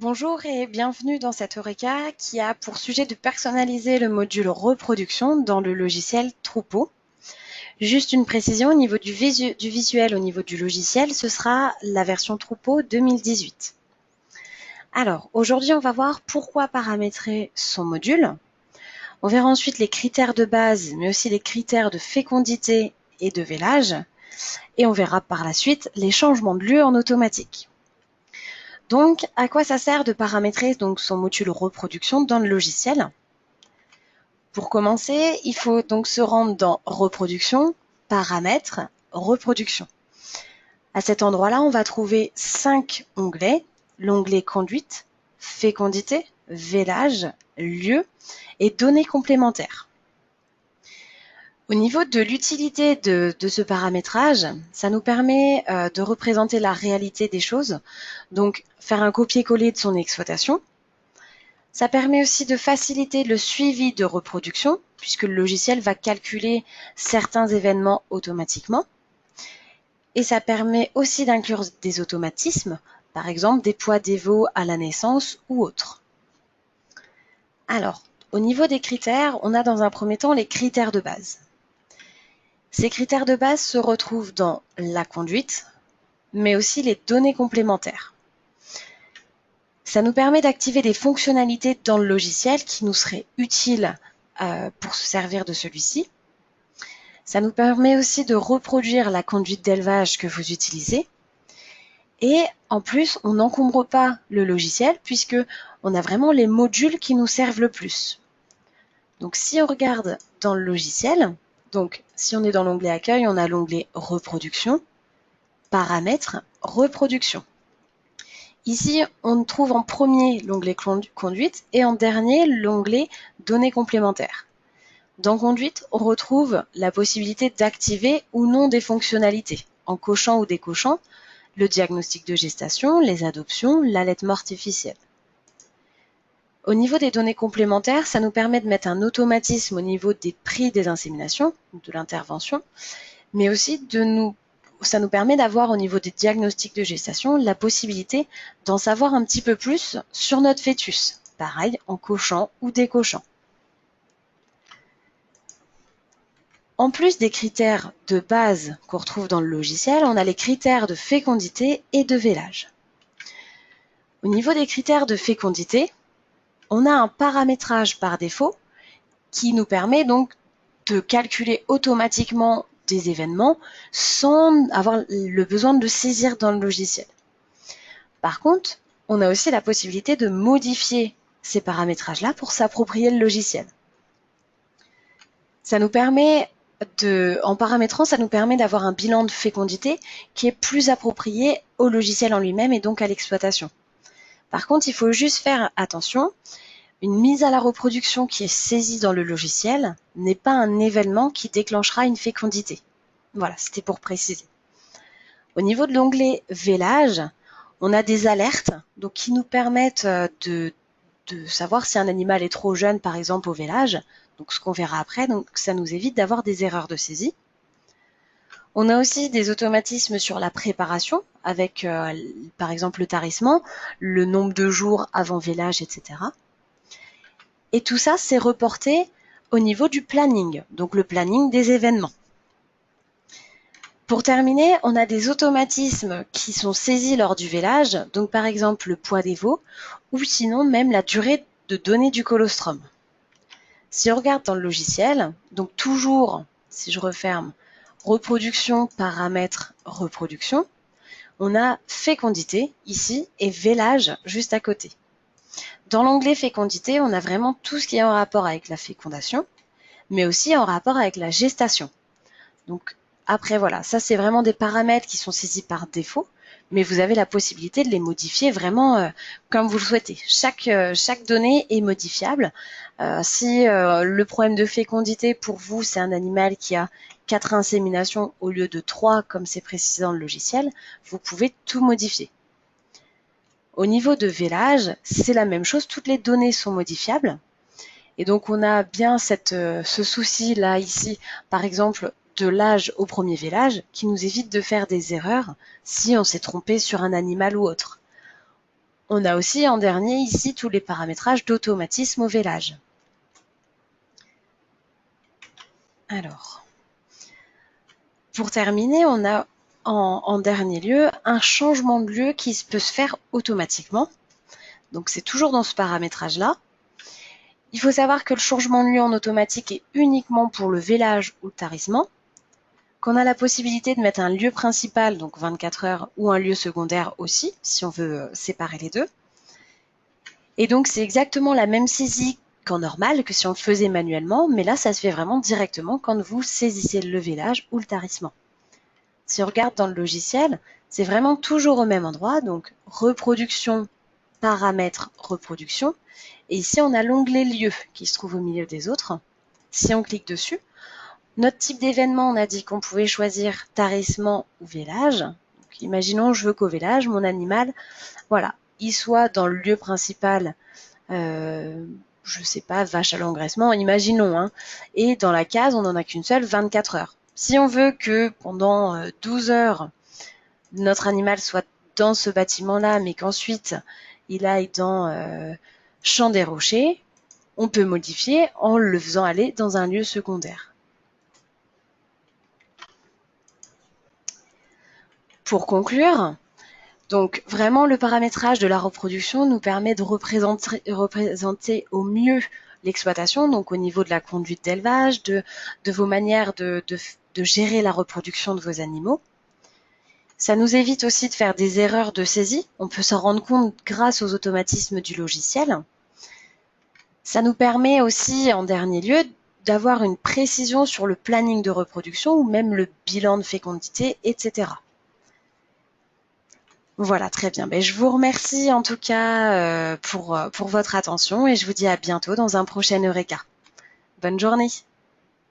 Bonjour et bienvenue dans cette Eureka qui a pour sujet de personnaliser le module reproduction dans le logiciel Troupeau. Juste une précision au niveau du visuel, au niveau du logiciel, ce sera la version Troupeau 2018. Alors, aujourd'hui, on va voir pourquoi paramétrer son module. On verra ensuite les critères de base, mais aussi les critères de fécondité et de vélage. Et on verra par la suite les changements de lieu en automatique. Donc, à quoi ça sert de paramétrer son module reproduction dans le logiciel? Pour commencer, il faut donc se rendre dans Reproduction, Paramètres, Reproduction. À cet endroit-là, on va trouver 5 onglets. L'onglet Conduite, Fécondité, Vélage, Lieu et Données complémentaires. Au niveau de l'utilité de ce paramétrage, ça nous permet de représenter la réalité des choses, donc faire un copier-coller de son exploitation. Ça permet aussi de faciliter le suivi de reproduction, puisque le logiciel va calculer certains événements automatiquement. Et ça permet aussi d'inclure des automatismes, par exemple des poids des veaux à la naissance ou autres. Alors, au niveau des critères, on a dans un premier temps les critères de base. Ces critères de base se retrouvent dans la conduite, mais aussi les données complémentaires. Ça nous permet d'activer des fonctionnalités dans le logiciel qui nous seraient utiles pour se servir de celui-ci. Ça nous permet aussi de reproduire la conduite d'élevage que vous utilisez. Et en plus, on n'encombre pas le logiciel puisque on a vraiment les modules qui nous servent le plus. Donc si on regarde dans le logiciel, donc si on est dans l'onglet Accueil, on a l'onglet Reproduction, Paramètres, Reproduction. Ici, on trouve en premier l'onglet Conduite et en dernier l'onglet Données complémentaires. Dans Conduite, on retrouve la possibilité d'activer ou non des fonctionnalités, en cochant ou décochant le diagnostic de gestation, les adoptions, l'allaitement artificiel. Au niveau des données complémentaires, ça nous permet de mettre un automatisme au niveau des prix des inséminations, de l'intervention, mais aussi ça nous permet d'avoir au niveau des diagnostics de gestation la possibilité d'en savoir un petit peu plus sur notre fœtus, pareil en cochant ou décochant. En plus des critères de base qu'on retrouve dans le logiciel, on a les critères de fécondité et de vélage. Au niveau des critères de fécondité, on a un paramétrage par défaut qui nous permet donc de calculer automatiquement des événements sans avoir le besoin de le saisir dans le logiciel. Par contre, on a aussi la possibilité de modifier ces paramétrages-là pour s'approprier le logiciel. Ça nous permet en paramétrant, ça nous permet d'avoir un bilan de fécondité qui est plus approprié au logiciel en lui-même et donc à l'exploitation. Par contre, il faut juste faire attention. Une mise à la reproduction qui est saisie dans le logiciel n'est pas un événement qui déclenchera une fécondité. Voilà, c'était pour préciser. Au niveau de l'onglet Vélage, on a des alertes donc, qui nous permettent de savoir si un animal est trop jeune, par exemple, au vélage. Donc, ce qu'on verra après, donc ça nous évite d'avoir des erreurs de saisie. On a aussi des automatismes sur la préparation avec, par exemple, le tarissement, le nombre de jours avant vélage, etc. Et tout ça, c'est reporté au niveau du planning, donc le planning des événements. Pour terminer, on a des automatismes qui sont saisis lors du vélage, donc par exemple le poids des veaux, ou sinon même la durée de données du colostrum. Si on regarde dans le logiciel, donc toujours, si je referme, reproduction, paramètres, reproduction, on a fécondité ici et vélage juste à côté. Dans l'onglet fécondité, on a vraiment tout ce qui est en rapport avec la fécondation, mais aussi en rapport avec la gestation. Donc après, voilà, ça c'est vraiment des paramètres qui sont saisis par défaut, mais vous avez la possibilité de les modifier vraiment comme vous le souhaitez. Chaque donnée est modifiable. Si le problème de fécondité pour vous, c'est un animal qui a 4 inséminations au lieu de 3, comme c'est précisé dans le logiciel, vous pouvez tout modifier. Au niveau de vélage, c'est la même chose, toutes les données sont modifiables. Et donc on a bien ce souci-là ici, par exemple, de l'âge au premier vélage, qui nous évite de faire des erreurs si on s'est trompé sur un animal ou autre. On a aussi en dernier ici tous les paramétrages d'automatisme au vélage. Alors, pour terminer, on a en dernier lieu un changement de lieu qui peut se faire automatiquement. Donc c'est toujours dans ce paramétrage-là. Il faut savoir que le changement de lieu en automatique est uniquement pour le vélage ou le tarissement, qu'on a la possibilité de mettre un lieu principal, donc 24 heures, ou un lieu secondaire aussi, si on veut séparer les deux. Et donc c'est exactement la même saisie qu'en normal, que si on le faisait manuellement, mais là ça se fait vraiment directement quand vous saisissez le vélage ou le tarissement. Si on regarde dans le logiciel, c'est vraiment toujours au même endroit, donc reproduction, paramètres, reproduction. Et ici, on a l'onglet lieu qui se trouve au milieu des autres. Si on clique dessus, notre type d'événement, on a dit qu'on pouvait choisir tarissement ou vélage. Donc, imaginons, je veux qu'au vélage, mon animal, voilà, il soit dans le lieu principal, je sais pas, vache à l'engraissement, imaginons, hein, et dans la case, on n'en a qu'une seule, 24 heures. Si on veut que pendant 12 heures, notre animal soit dans ce bâtiment-là, mais qu'ensuite il aille dans Champ des Rochers, on peut modifier en le faisant aller dans un lieu secondaire. Pour conclure, donc vraiment le paramétrage de la reproduction nous permet de représenter au mieux l'exploitation, donc au niveau de la conduite d'élevage, de vos manières de gérer la reproduction de vos animaux. Ça nous évite aussi de faire des erreurs de saisie. On peut s'en rendre compte grâce aux automatismes du logiciel. Ça nous permet aussi, en dernier lieu, d'avoir une précision sur le planning de reproduction ou même le bilan de fécondité, etc. Voilà, très bien. Je vous remercie en tout cas pour votre attention et je vous dis à bientôt dans un prochain Eureka. Bonne journée.